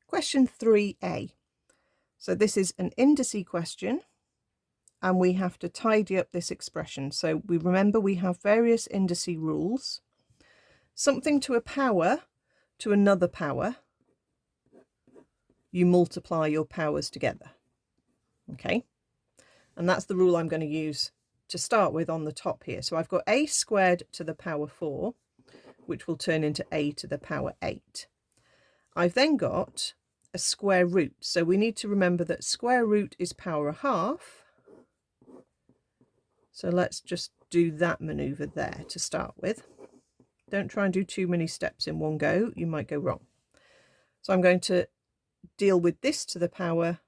Question 3a. So this is an indice question, and we have to tidy up this expression. So we remember we have various indice rules. Something to a power to another power, you multiply your powers together. Okay, and that's the rule I'm going to use to start with on the top here. So I've got a squared to the power 4, which will turn into a to the power 8. I've then got a square root. So we need to remember that square root is power 1/2. So let's just do that maneuver there to start with. Don't try and do too many steps in one go. You might go wrong. So I'm going to deal with this to the power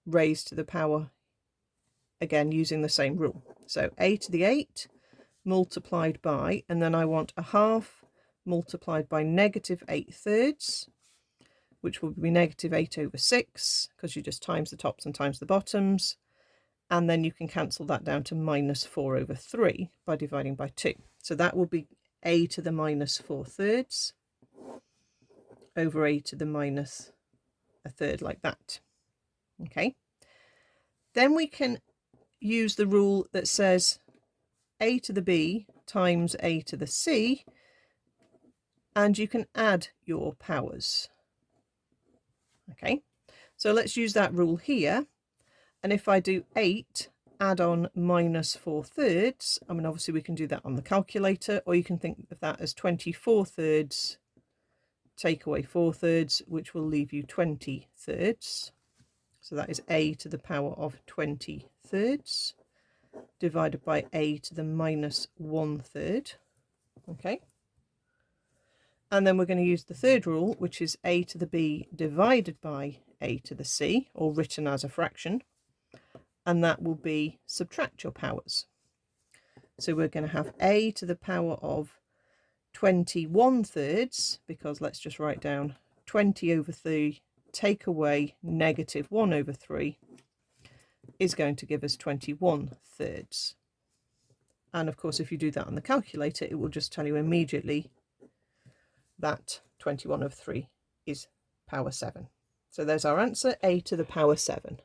raised to the power, again using the same rule. So a to the 8 multiplied by, and then I want a 1/2 multiplied by -8/3, which will be -8/6, because you just times the tops and times the bottoms. And then you can cancel that down to -4/3 by dividing by 2. So that will be a to the -4/3 over a to the -1/3, like that. Okay. Then we can use the rule that says a to the b times a to the c, and you can add your powers. Okay, so let's use that rule here. And if I do 8 add on -4/3, I mean, obviously we can do that on the calculator, or you can think of that as 24/3 take away 4/3, which will leave you 20/3. So that is a to the power of 20/3 divided by a to the -1/3. Okay. And then we're going to use the third rule, which is a to the b divided by a to the c, or written as a fraction. And that will be subtract your powers. So we're going to have a to the power of 21/3, because let's just write down 20/3 take away -1/3 is going to give us 21/3. And of course, if you do that on the calculator, it will just tell you immediately that 21/3 is power 7. So there's our answer, a to the power 7.